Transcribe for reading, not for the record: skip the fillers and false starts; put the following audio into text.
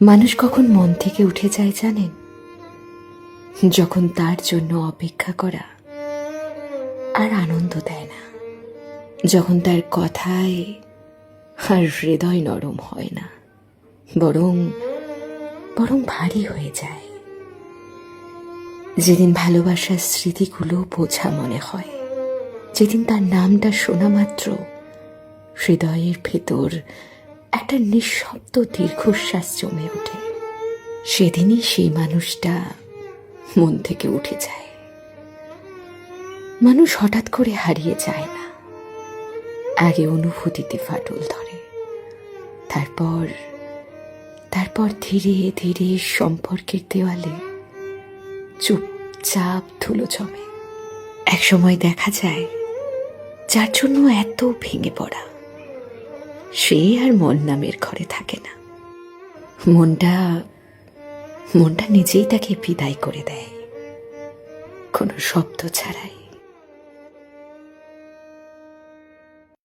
মানুষ কখন মন থেকে উঠে যায় জানেন? যখন তার জন্য অপেক্ষা করা আর আনন্দ দেয় না, যখন তার কথায় আর হৃদয় নরম হয় না, বরং বরং ভারী হয়ে যায়। যেদিন ভালোবাসার স্মৃতিগুলো বোঝা মনে হয়, যেদিন তার নামটা শোনা মাত্র হৃদয়ের ভেতর একটা নিঃশব্দ দীর্ঘশ্বাস জমে ওঠে, সেদিনই সেই মানুষটা মন থেকে উঠে যায়। মানুষ হঠাৎ করে হারিয়ে যায় না, আগে অনুভূতিতে ফাটল ধরে, তারপর তারপর ধীরে ধীরে সম্পর্কের দেওয়ালে চুপচাপ ধুলো জমে। একসময় দেখা যায় যার জন্য এত ভেঙে পড়া, সে আর মন নামের ঘরে থাকে না। মনটা মনটা নিজেই তাকে বিদায় করে দেয়, কোনো শব্দ ছাড়াই।